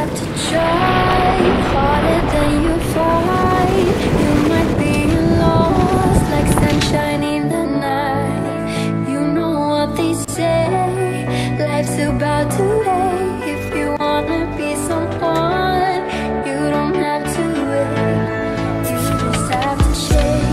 have to try harder than you fight. You might be lost like sunshine in the night. You know what they say, life's about today. If you wanna be someone, you don't have to wait. You just have to shake.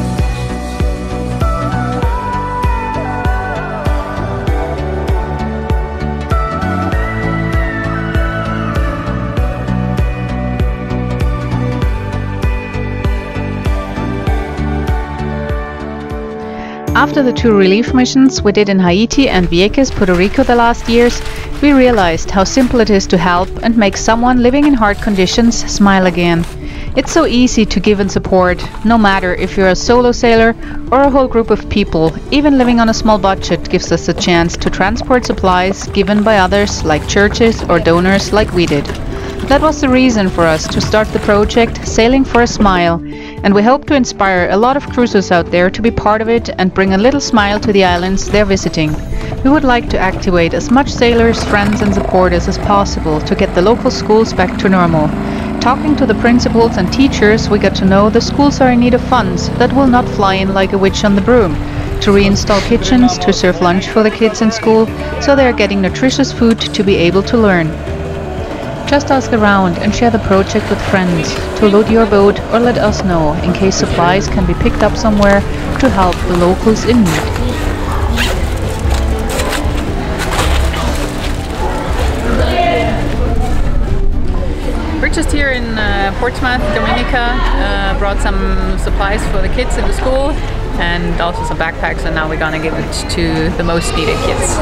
After the 2 relief missions we did in Haiti and Vieques, Puerto Rico the last years, we realized how simple it is to help and make someone living in hard conditions smile again. It's so easy to give and support, no matter if you're a solo sailor or a whole group of people. Even living on a small budget gives us a chance to transport supplies given by others like churches or donors like we did. That was the reason for us to start the project Sailing for a Smile, and we hope to inspire a lot of cruisers out there to be part of it and bring a little smile to the islands they're visiting. We would like to activate as much sailors, friends and supporters as possible to get the local schools back to normal. Talking to the principals and teachers, we got to know the schools are in need of funds that will not fly in like a witch on the broom. To reinstall kitchens, to serve lunch for the kids in school, so they are getting nutritious food to be able to learn. Just ask around and share the project with friends to load your boat or let us know in case supplies can be picked up somewhere to help the locals in need. We're just here in Portsmouth, Dominica, brought some supplies for the kids in the school and also some backpacks, and now we're gonna give it to the most needed kids.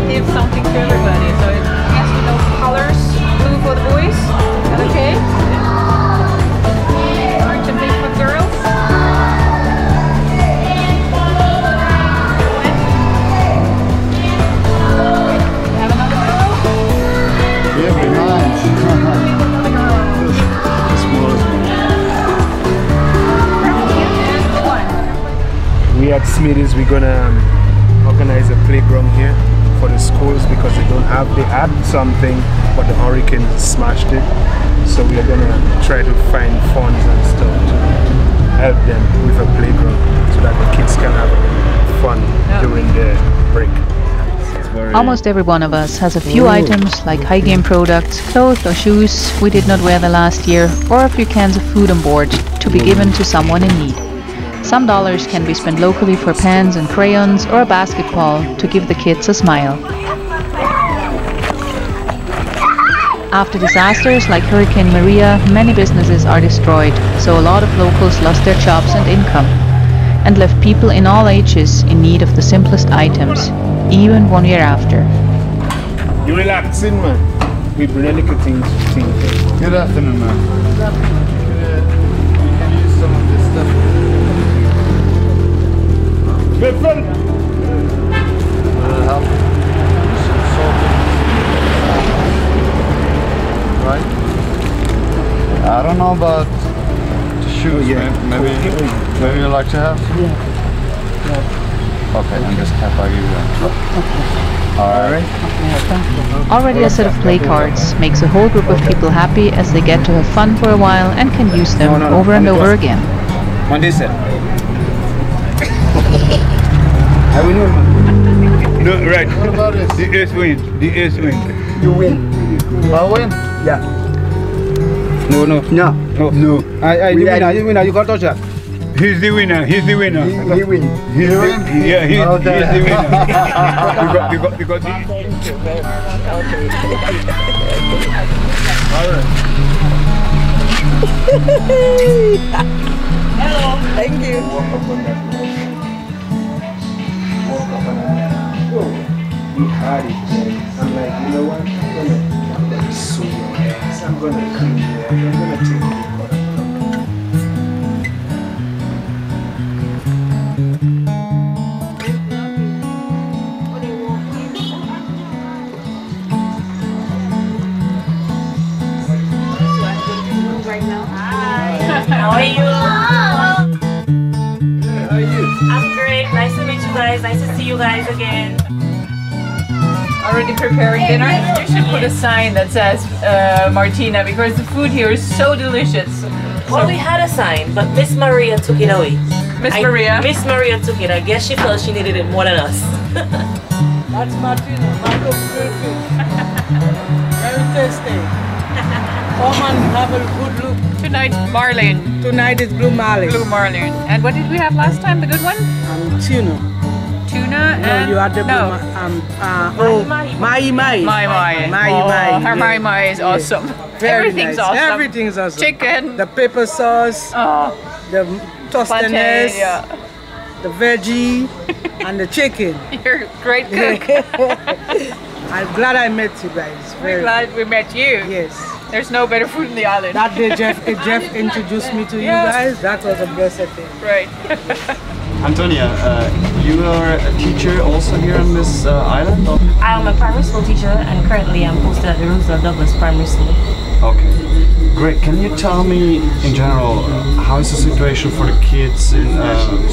Give something to everybody, so it has colors, blue for the boys, is that okay? Orange and pink for girls. Have another girl? Yeah, very nice. We at Smitty's, we're gonna organize a playground here for the schools because they had something but the hurricane smashed it, so we are gonna try to find funds and stuff to help them with a playground so that the kids can have fun during the break. Almost every one of us has a few items like hygiene products, clothes or shoes we did not wear the last year, or a few cans of food on board to be given to someone in need. Some dollars can be spent locally for pens and crayons or a basketball to give the kids a smile. After disasters like Hurricane Maria, many businesses are destroyed, so a lot of locals lost their jobs and income, and left people in all ages in need of the simplest items, even 1 year after. You relaxing, man? We bring a little things. Good afternoon, man. Good afternoon. We can use some of this stuff. Good friend. Help. Some salt. Right? I don't know about the shoes. Maybe you like to have some? Yeah. Okay, and this cap I give you one. Alright. Already a set of play cards makes a whole group of people happy as they get to have fun for a while and can use them over and over again. On this side. No, right. What about this? The ace win. The ace win. You win. I win? Yeah. No. No. No. I the winner. You winner. You got touch that. He's the winner. He's the winner. He win. He's the winner. Yeah, he's the winner. You got the. Thank you very much. Okay. All right. Hello. Thank you. We had it, man. I'm like, you know what? I'm gonna sue your ass. I'm gonna clean you up. I'm gonna take you. How are you? How are you? I'm great. Nice to meet you guys. Nice to see you guys again. Already preparing dinner? You should put a sign that says Martina, because the food here is so delicious. Well, we had a sign, but Miss Maria took it away. Miss Maria took it. I guess she felt she needed it more than us. That's Martina, my good food. Very tasty. Come and have a good look. Tonight, Marlene. Tonight is blue marlin. Blue Marlene. And what did we have last time? The good one? Tuna. Tuna No, and... you had the no. Mai. Her mai is awesome. Very Everything's nice. awesome. Everything's awesome. Chicken. The pepper sauce, the Plantain, tostadas, yeah. the veggie, and the chicken. You're a great cook. I'm glad I met you guys. We're glad we met you. Yes. There's no better food in the island. That day Jeff introduced me to you guys. That was a blessed thing. Right. Antonia, you are a teacher also here on this island? Or? I'm a primary school teacher and currently I'm posted at the Roosevelt Douglas Primary School. Okay, great. Can you tell me in general how is the situation for the kids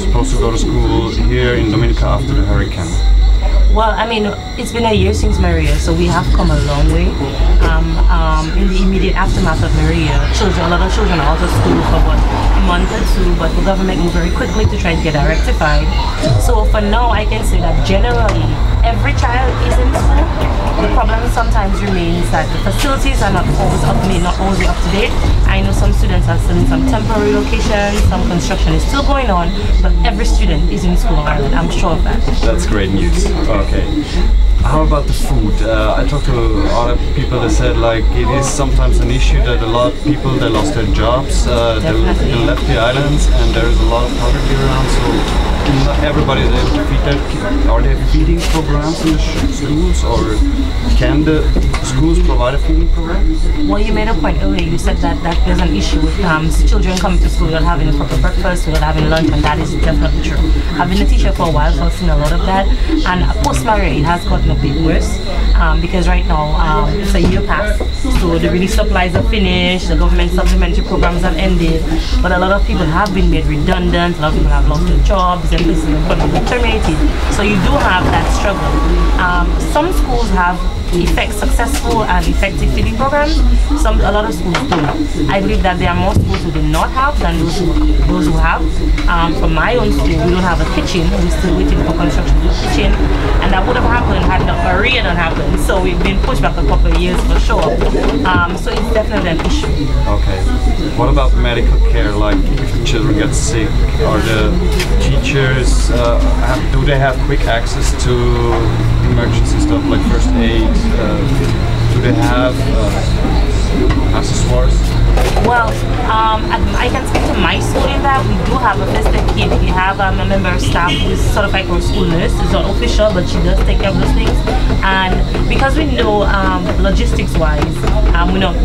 supposed to go to school here in Dominica after the hurricane? Well, I mean, it's been a year since Maria, so we have come a long way. In the immediate aftermath of Maria, a lot of children are out of school for about a month or two, but the government moved very quickly to try to get that rectified. So for now, I can say that generally, every child is in school. The problem sometimes remains that the facilities are not always up to date. I know some students are still in some temporary locations, some construction is still going on, but every student is in school in Ireland, I'm sure of that. That's great news. Okay. How about the food? I talked to other people that said like it is sometimes an issue that a lot of people they lost their jobs, they left the islands, and there is a lot of poverty around. So not everybody is able to feed their kids. Are there feeding programs in the schools, or can the schools provide a feeding program? Well, you made a point earlier. You said that there's an issue with children coming to school without having a proper breakfast, without having lunch, and that is definitely true. I've been a teacher for a while, so I've seen a lot of that. And post-Maria, it has gotten a bit worse because right now it's a year past, so the relief supplies are finished, the government supplementary programs have ended, but a lot of people have been made redundant, a lot of people have lost their jobs, and places have been terminated. So you do have that struggle. Some schools have successful and effective feeding programs. A lot of schools don't. I believe that there are more schools who do not have than those who have. From my own school, we don't have a kitchen. We're still waiting for construction of the kitchen, and that would have happened had not Maria not happened. So we've been pushed back a couple of years for sure. So it's definitely an issue. Okay. What about medical care? Like if children get sick, are the teachers do they have quick access to emergency stuff like first aid? Do they have accessoires? Well, I can speak to my school in that we do have a first aid kit. We have a member of staff who is certified for school nurse. It's not official, but she does take care of those things. And because we know logistics-wise,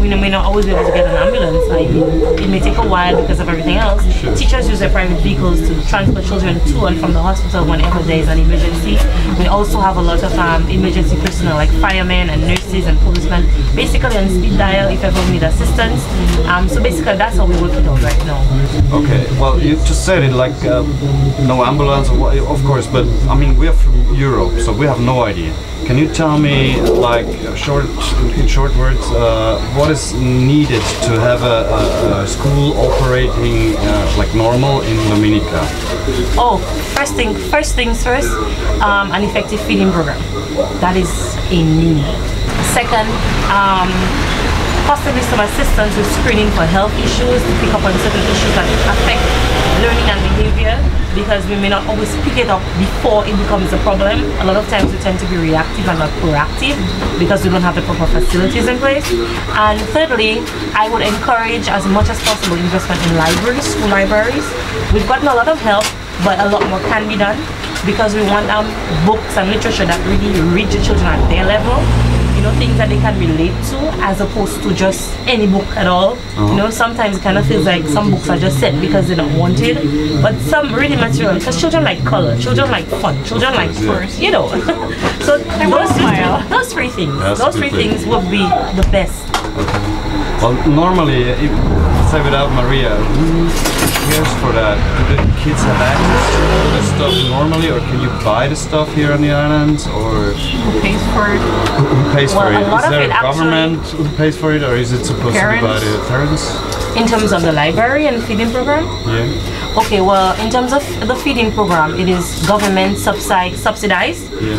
we may not always be able to get an ambulance. It may take a while because of everything else. Sure. Teachers use their private vehicles to transport children to and from the hospital whenever there is an emergency. We also have a lot of emergency personnel like firemen and nurses and policemen, basically on speed dial if ever we need assistance. So basically that's how we work it out right now. Okay, well you just said it like no ambulance, of course, but I mean we are from Europe, so we have no idea. Can you tell me, like in short words, what is needed to have a school operating like normal in Dominica? Oh, first things first, an effective feeding program. That is a need. Second, possibly some assistance with screening for health issues, to pick up on certain issues that affect learning and behavior, because we may not always pick it up before it becomes a problem. A lot of times we tend to be reactive and not proactive because we don't have the proper facilities in place. And thirdly, I would encourage as much as possible investment in libraries, school libraries. We've gotten a lot of help, but a lot more can be done because we want books and literature that really reach the children at their level. You know, things that they can relate to as opposed to just any book at all. You know, sometimes it kind of feels like some books are just set because they're not wanted, but some really material, because children like color, children like fun, children like force, you know. So those three things would be the best. Okay. Well, normally, say without Maria, who cares for that? Do the kids have access to the stuff normally, or can you buy the stuff here on the islands, or? Who pays for it? Who pays for it? A lot Is of there it a government who pays for it, or is it supposed to be by the parents? In terms of the library and feeding program? Yeah. Okay, well, in terms of the feeding program, it is government subsidized. Yeah.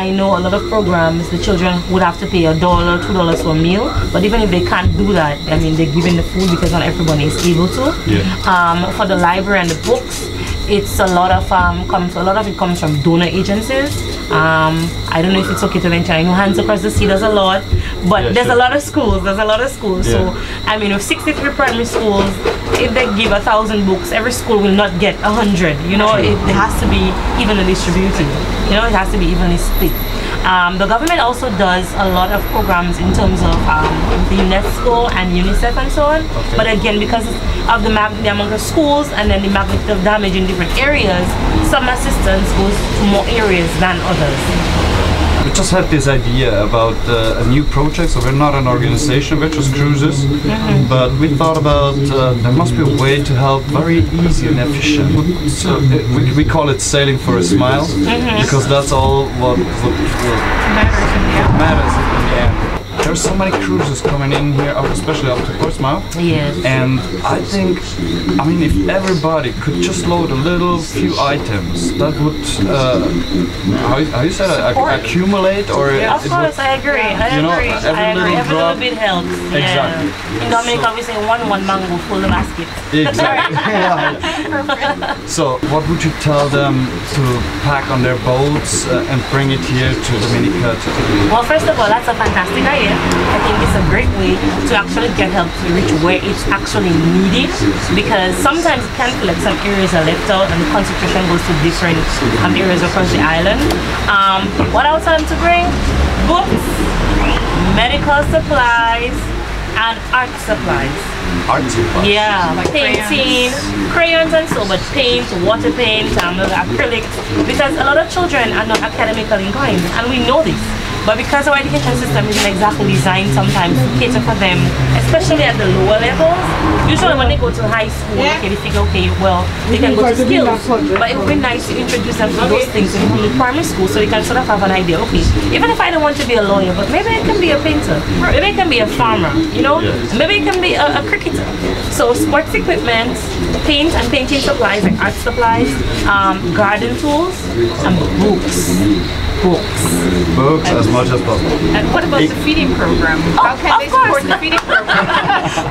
I know a lot of programs, the children would have to pay $1, $2 for a meal, but even if they can't do that, I mean, they're given the food because not everyone is able to. Yeah. For the library and the books, it's a lot of it comes from donor agencies. I don't know if it's okay to mention. I know Hands Across the Sea does a lot, but Yeah, there's sure. a lot of schools. Yeah. So I mean, with 63 primary schools, if they give 1,000 books, every school will not get 100. You know, it has to be evenly distributed. You know, it has to be evenly split. The government also does a lot of programs in terms of the UNESCO and UNICEF and so on. Okay. But again, because of the amount of schools and then the magnitude of damage in different areas, some assistance goes to more areas than others. We just had this idea about a new project, so we're not an organization, we're just cruises, but we thought about there must be a way to help very easy and efficient. So we call it sailing for a smile, because that's all what matters in the end. There's so many cruises coming in here, especially up to Portsmouth. Yes. And I think, I mean, if everybody could just load a little few items, that would, how you said it, accumulate, or Of course, I agree. I agree. Every little bit helps. Yeah. Exactly. In Dominica, we say one mango full the basket. Exactly. So, what would you tell them to pack on their boats and bring it here to Dominica? Well, first of all, that's a fantastic idea. I think it's a great way to actually get help to reach where it's actually needed, because sometimes it can feel like some areas are left out and the concentration goes to different areas across the island. What else are them to bring? Books, medical supplies, and art supplies. Art supplies? Yeah, Like painting, crayons and so, but paint, water paint, acrylics, because a lot of children are not academically inclined, and we know this. But because our education system isn't exactly designed sometimes to cater for them, especially at the lower levels, usually when they go to high school, okay, they figure, okay, well, they can go to skills. But it would be nice to introduce them to those things in the primary school so they can sort of have an idea, okay, even if I don't want to be a lawyer, but maybe I can be a painter, maybe I can be a farmer, you know, maybe I can be a cricketer. So sports equipment, paint and painting supplies, like art supplies, garden tools, and books. Books as much as possible. And what about the feeding program? How can they support the feeding program?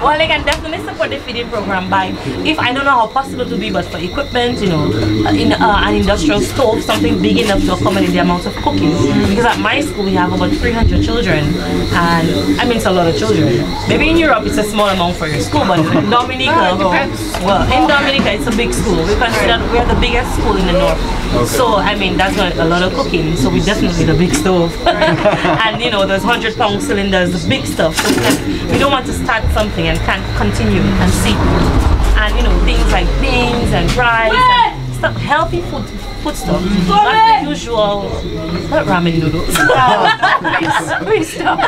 Well, they can definitely support the feeding program by, if I don't know how possible to be, but for equipment, you know, in an industrial stove, something big enough to accommodate the amount of cooking. Because at my school we have about 300 children, and I mean it's a lot of children. Maybe in Europe it's a small amount for your school, but in Dominica, well, in Dominica it's a big school. We consider we are the biggest school in the north. Okay. So I mean that's not a lot of cooking. So we definitely the big stove, and you know those 100-pound cylinders, the big stuff. So we don't want to start something and can't continue and see. And you know things like beans and rice and stuff, healthy food stuff, not the usual, not ramen noodles. Please stop.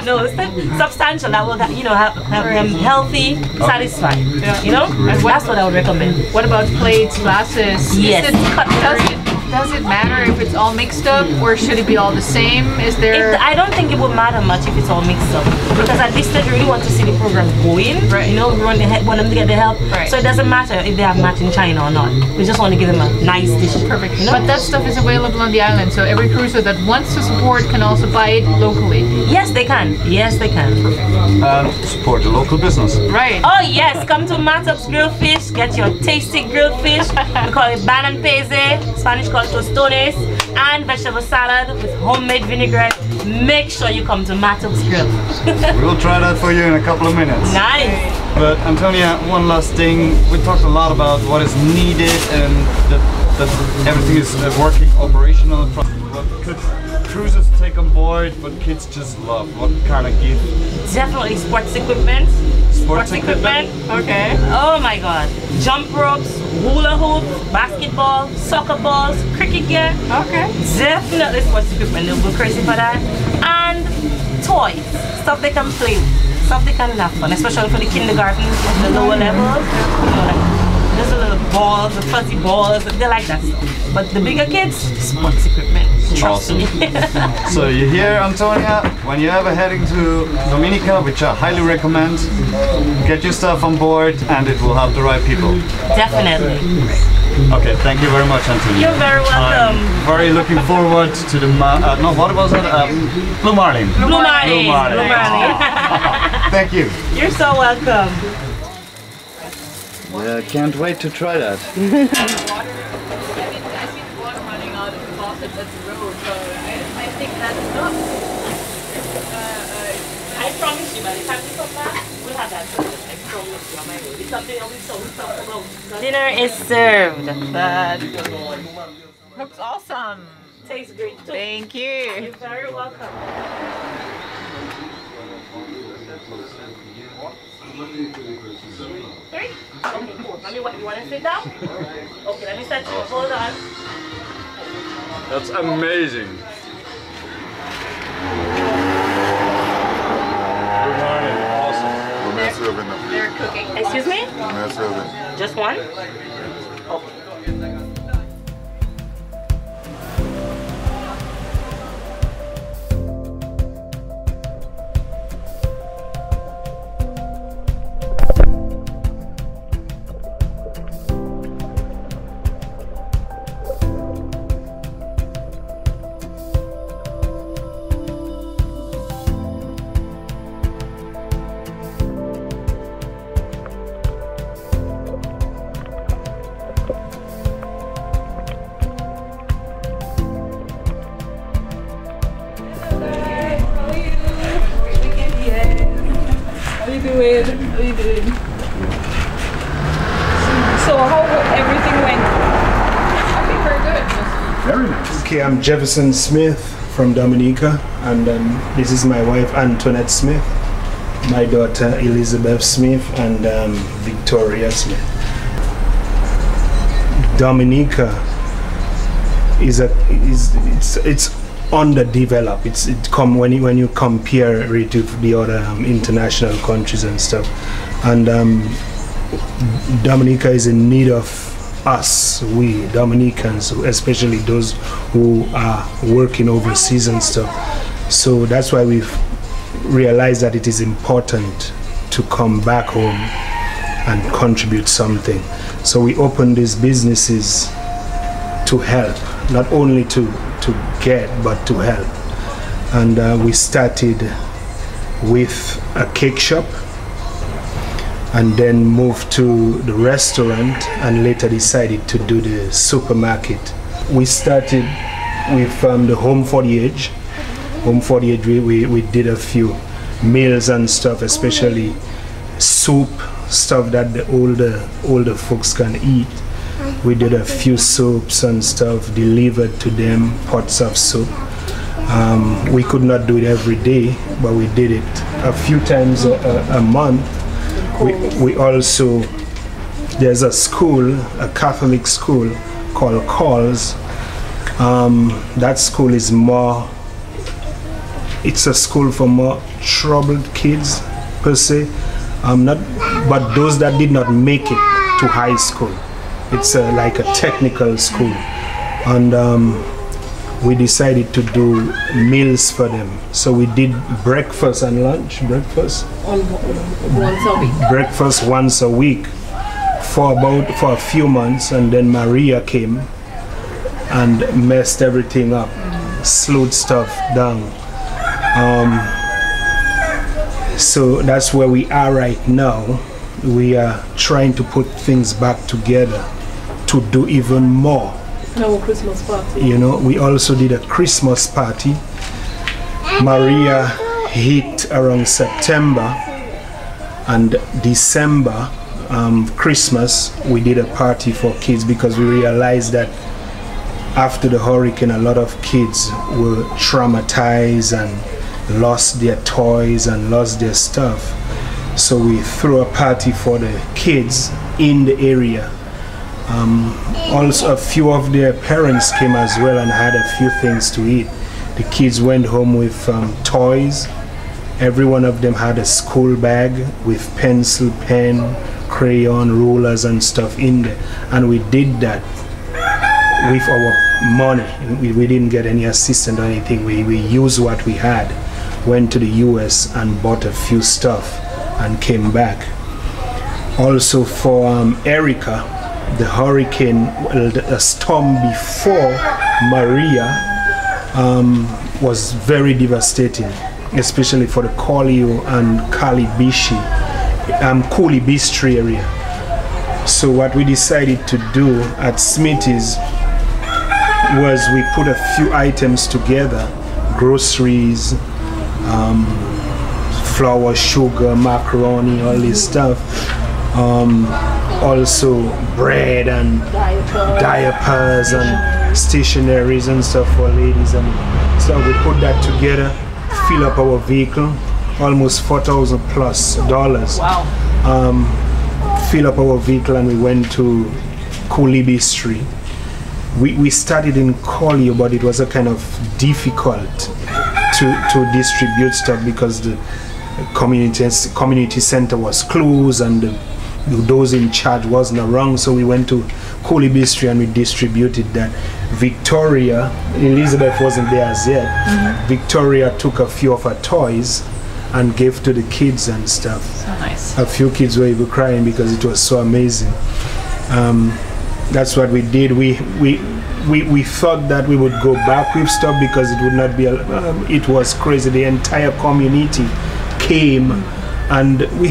No, substantial that will have them healthy, satisfied. You know, that's what I would recommend. What about plates, glasses? Yes. Does it matter if it's all mixed up, or should it be all the same? Is there? I don't think it would matter much if it's all mixed up, because at this stage we really want to see the program going. Right. You know, we want them to get the help. Right. So it doesn't matter if they have match in China or not. We just want to give them a nice dish. Perfect. You know? But that stuff is available on the island, so every cruiser that wants to support can also buy it locally. Yes, they can. Yes, they can. And support the local business. Right. Oh yes, come to Matup's Grilled Fish. Get your tasty grilled fish. We call it ban and peze. Spanish called tostones, and vegetable salad with homemade vinaigrette. Make sure you come to Matup's Grill. We will try that for you in a couple of minutes. Nice. But Antonia, one last thing. We talked a lot about what is needed and that everything is working operational. What could cruises take on board, what kids just love? What kind of gift? Definitely sports equipment. Sports equipment? Okay. Oh my god. Jump ropes, hula hoops, basketball, soccer balls, cricket gear. Okay. Definitely sports equipment. They'll go crazy for that. And toys. Stuff they can play with. Stuff they can laugh on. Especially for the kindergarten, the lower levels. You know, like those little balls, the fuzzy balls. They like that stuff. But the bigger kids, sports equipment. Trust me. So you hear, Antonia, when you're ever heading to Dominica, which I highly recommend, get your stuff on board and it will help the right people. Definitely. Okay, thank you very much, Antonia. You're very welcome. I'm very looking forward to the, no, what was it? Blue Marlin. Blue Marlin. Blue Marlin. Thank you. You're so welcome. Yeah, I can't wait to try that. I see the water running out of the faucet at the road, so I think that's enough. I promise you, by the time we come back, we'll have that extra on my road. It's something that we talk about. Dinner is served. Looks awesome. Tastes great too. Thank you. You're very welcome. Three? Okay, cool. Mommy, what, you want to sit down? Okay, let me set you up. Hold on. That's amazing. Good morning. Awesome. They're cooking. Excuse me? Just one? Okay. How you doing? So how everything went? I think very good. Very nice. Okay, I'm Jefferson Smith from Dominica, and this is my wife Antoinette Smith, my daughter Elizabeth Smith, and Victoria Smith. Dominica it's underdeveloped. When you compare it to the other international countries and stuff, and Dominica is in need of us, we Dominicans, especially those who are working overseas and stuff. So that's why we've realized that it is important to come back home and contribute something. So we opened these businesses to help, not only to get, but to help. And we started with a cake shop, and then moved to the restaurant, and later decided to do the supermarket. We started with the Home for the Age. Home for the Age, we did a few meals and stuff, especially soup, stuff that the older folks can eat. We did a few soups and stuff, delivered to them, pots of soup. We could not do it every day, but we did it a few times a month. We also, there's a school, a Catholic school called Calls. That school is it's a school for more troubled kids per se, but those that did not make it to high school. It's like a technical school, and we decided to do meals for them. So we did breakfast and lunch. Breakfast Once a week. Breakfast once a week for a few months, and then Maria came and messed everything up, slowed stuff down. So that's where we are right now. We are trying to put things back together to do even more. No Christmas party. You know, we also did a Christmas party. Maria hit around September, and December, Christmas, we did a party for kids, because we realized that after the hurricane, a lot of kids were traumatized and lost their toys and lost their stuff. So we threw a party for the kids in the area. Also, a few of their parents came as well and had a few things to eat. The kids went home with toys. Every one of them had a school bag with pencil, pen, crayon, rulers and stuff in there. And we did that with our money. We didn't get any assistance or anything. We used what we had, went to the US and bought a few stuff and came back. Also for Erica, the hurricane, a storm before Maria, was very devastating, especially for the Collio and Coolibistri area. So what we decided to do at Smithy's was we put a few items together, groceries, flour, sugar, macaroni, all this stuff. Also bread and diapers and stationaries and stuff for ladies, and so we put that together, fill up our vehicle, almost $4,000+. Wow. Fill up our vehicle and we went to Coolibistri. We started in Collio, but it was a kind of difficult to distribute stuff because the community center was closed and those in charge wasn't around, so we went to Coolibistri and we distributed that. Victoria, Elizabeth wasn't there as yet. Victoria took a few of her toys and gave to the kids and stuff. So nice. A few kids were even crying because it was so amazing. That's what we did. We thought that we would go back with stuff because it would not be. It was crazy. The entire community came, and we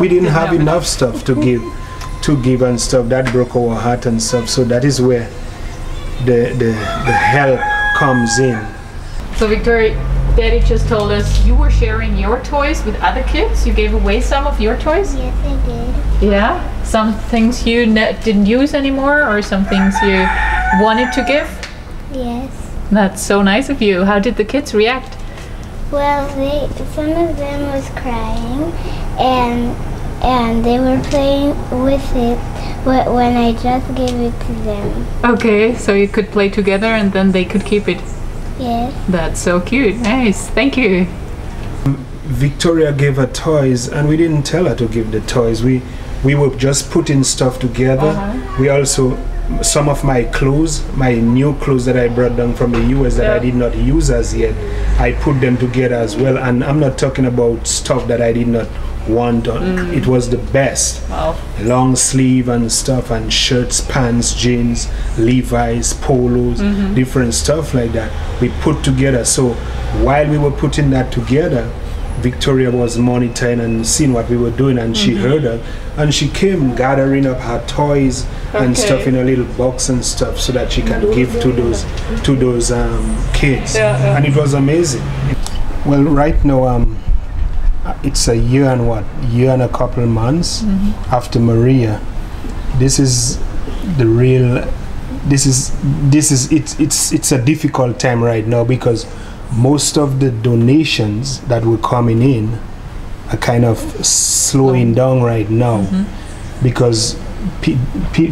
didn't have enough stuff to give and stuff. That broke our heart and stuff. So that is where the help comes in. So Victoria, Daddy just told us you were sharing your toys with other kids. You gave away some of your toys? Yes, I did. Yeah? Some things you didn't use anymore, or some things you wanted to give? Yes. That's so nice of you. How did the kids react? Well, some of them was crying, and they were playing with it when I just gave it to them. Okay, so you could play together and then they could keep it. Yes. That's so cute. Nice. Thank you. Victoria gave her toys, and we didn't tell her to give the toys. We were just putting stuff together. We also, some of my clothes, my new clothes that I brought down from the US that I did not use as yet, I put them together as well. And I'm not talking about stuff that I did not want. It was the best. Wow. Long sleeve and stuff, and shirts, pants, jeans, Levi's, polos, different stuff like that. We put together. So while we were putting that together, Victoria was monitoring and seeing what we were doing, and she heard her, and she came gathering up her toys and stuff in a little box and stuff so that she can give to those kids. And it was amazing. Well, right now it's a year and a couple of months after Maria. This is the real. It's a difficult time right now because most of the donations that were coming in are kind of slowing down right now because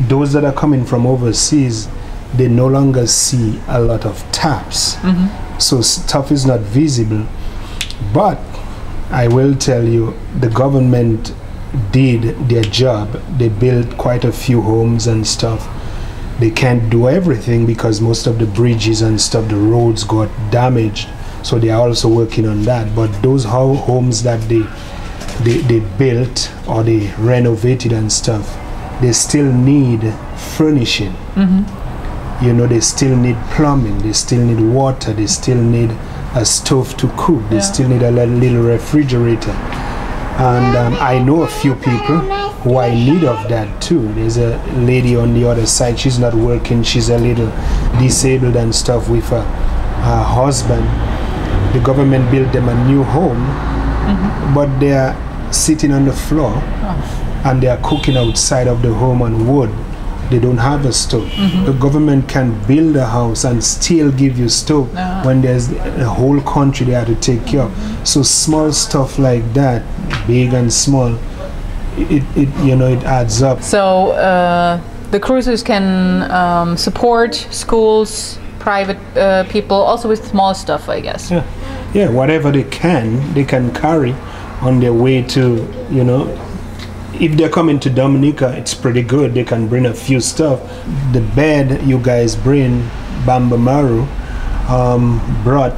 those that are coming from overseas, they no longer see a lot of taps, so stuff is not visible. But I will tell you, the government did their job. They built quite a few homes and stuff. They can't do everything because most of the bridges and stuff, the roads got damaged, so they are also working on that. But those homes that they built or they renovated and stuff, they still need furnishing. You know, they still need plumbing, they still need water, they still need a stove to cook, they still need a little refrigerator. And I know a few people who are in need of that too. There's a lady on the other side, she's not working, she's a little disabled and stuff with her husband. The government built them a new home, but they're sitting on the floor and they are cooking outside of the home on wood. They don't have a stove. The government can build a house and still give you stove when there's a whole country they have to take care of. So small stuff like that, big and small, it adds up. So the cruises can support schools, private people, also with small stuff, I guess. Yeah, whatever they can carry on their way to, if they're coming to Dominica, it's pretty good. They can bring a few stuff. The bed you guys bring, BAMBA MARU, brought,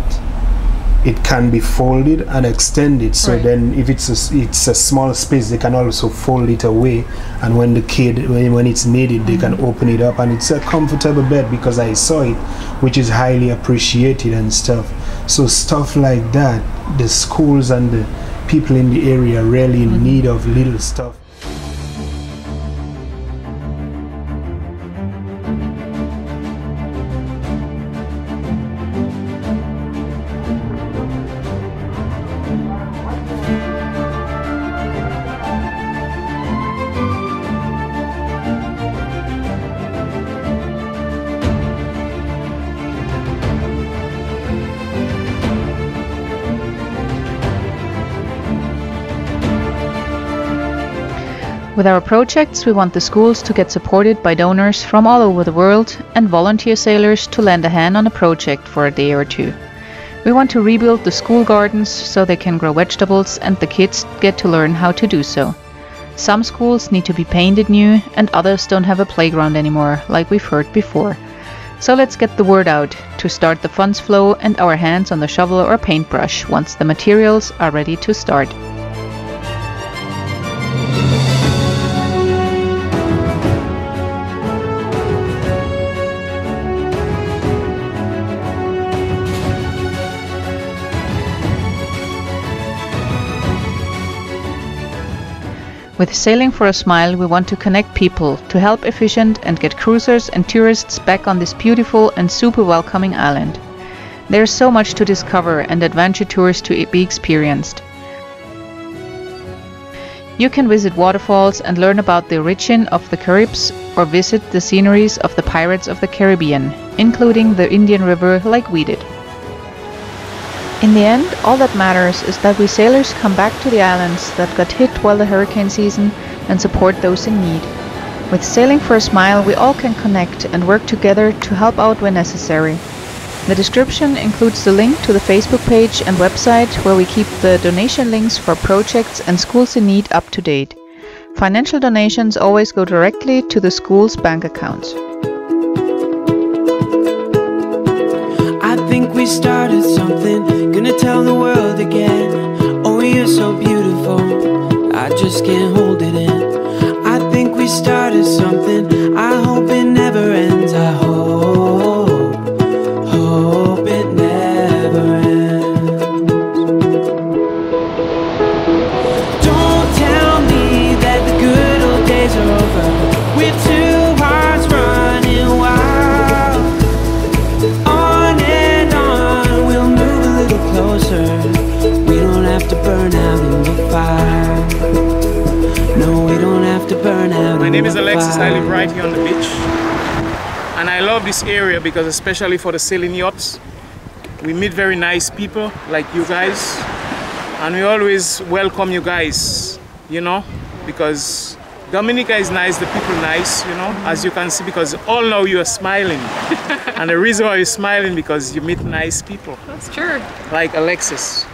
it can be folded and extended. So Right. then if it's a small space, they can also fold it away. And when the kid, when it's needed, they can open it up. And it's a comfortable bed because I saw it, which is highly appreciated and stuff. So stuff like that, the schools and the people in the area are really in need of little stuff. With our projects, we want the schools to get supported by donors from all over the world and volunteer sailors to lend a hand on a project for a day or two. We want to rebuild the school gardens so they can grow vegetables and the kids get to learn how to do so. Some schools need to be painted new and others don't have a playground anymore, like we've heard before. So let's get the word out to start the funds flow and our hands on the shovel or paintbrush once the materials are ready to start. With Sailing for a Smile, we want to connect people to help efficient and get cruisers and tourists back on this beautiful and super welcoming island. There's so much to discover and adventure tours to be experienced. You can visit waterfalls and learn about the origin of the Caribs or visit the sceneries of the Pirates of the Caribbean, including the Indian River like we did. In the end, all that matters is that we sailors come back to the islands that got hit while the hurricane season and support those in need. With Sailing for a Smile, we all can connect and work together to help out when necessary. The description includes the link to the Facebook page and website where we keep the donation links for projects and schools in need up to date. Financial donations always go directly to the school's bank accounts. I think we started something, gonna tell the world again. Oh, you're so beautiful, I just can't hold it in. I think we started something, I hope it never ends. I hope it never ends. Don't tell me that the good old days are over. We're two hearts running wild. On and on, we'll move a little closer. We don't have to burn out in the fire. No, we don't have to burn out. My name is Alexis. I fire. live right here on the beach. And I love this area because especially for the sailing yachts, we meet very nice people like you guys. And we always welcome you guys, you know, because Dominica is nice, the people nice, you know, as you can see, because all know you are smiling. And the reason why you're smiling because you meet nice people. That's true. Like Alexis.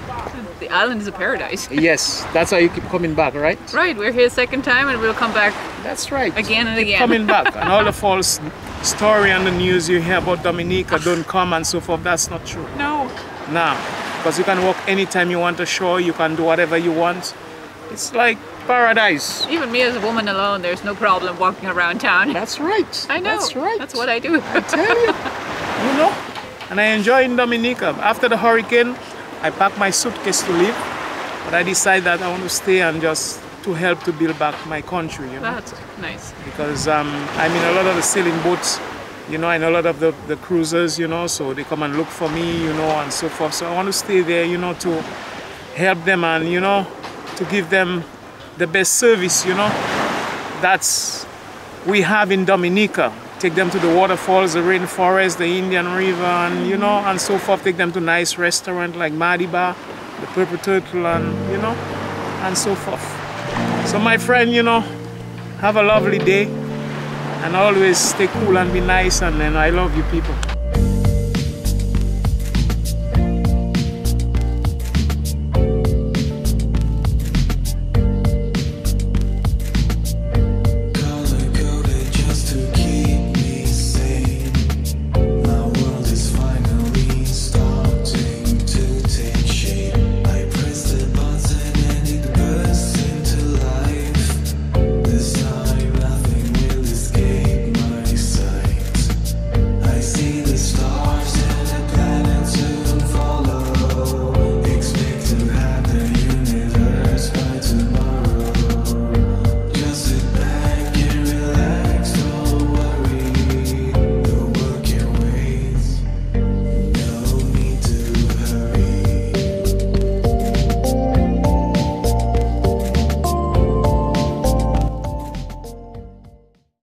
The island is a paradise. Yes, that's why you keep coming back, right? Right, we're here second time and we'll come back That's right. again and Keep again. coming back. And all the false story on the news you hear about Dominica don't come and so forth, that's not true. No. Nah, because you can walk anytime you want ashore, you can do whatever you want. It's like paradise. Even me as a woman alone, there's no problem walking around town. That's right. I know. That's right. That's what I do. I tell you. You know? And I enjoy in Dominica. After the hurricane, I packed my suitcase to leave. But I decided that I want to stay and just to help to build back my country, you know? That's nice. Because I'm in a lot of the sailing boats, you know, and a lot of the cruisers, you know, so they come and look for me, you know, and so forth. So I want to stay there, you know, to help them and, you know, to give them the best service, you know, that's we have in Dominica. Take them to the waterfalls, the rainforest, the Indian River, and, you know, and so forth. Take them to nice restaurants like Madiba, the Purple Turtle, and, you know, and so forth. So my friend, you know, have a lovely day and always stay cool and be nice, and then I love you people.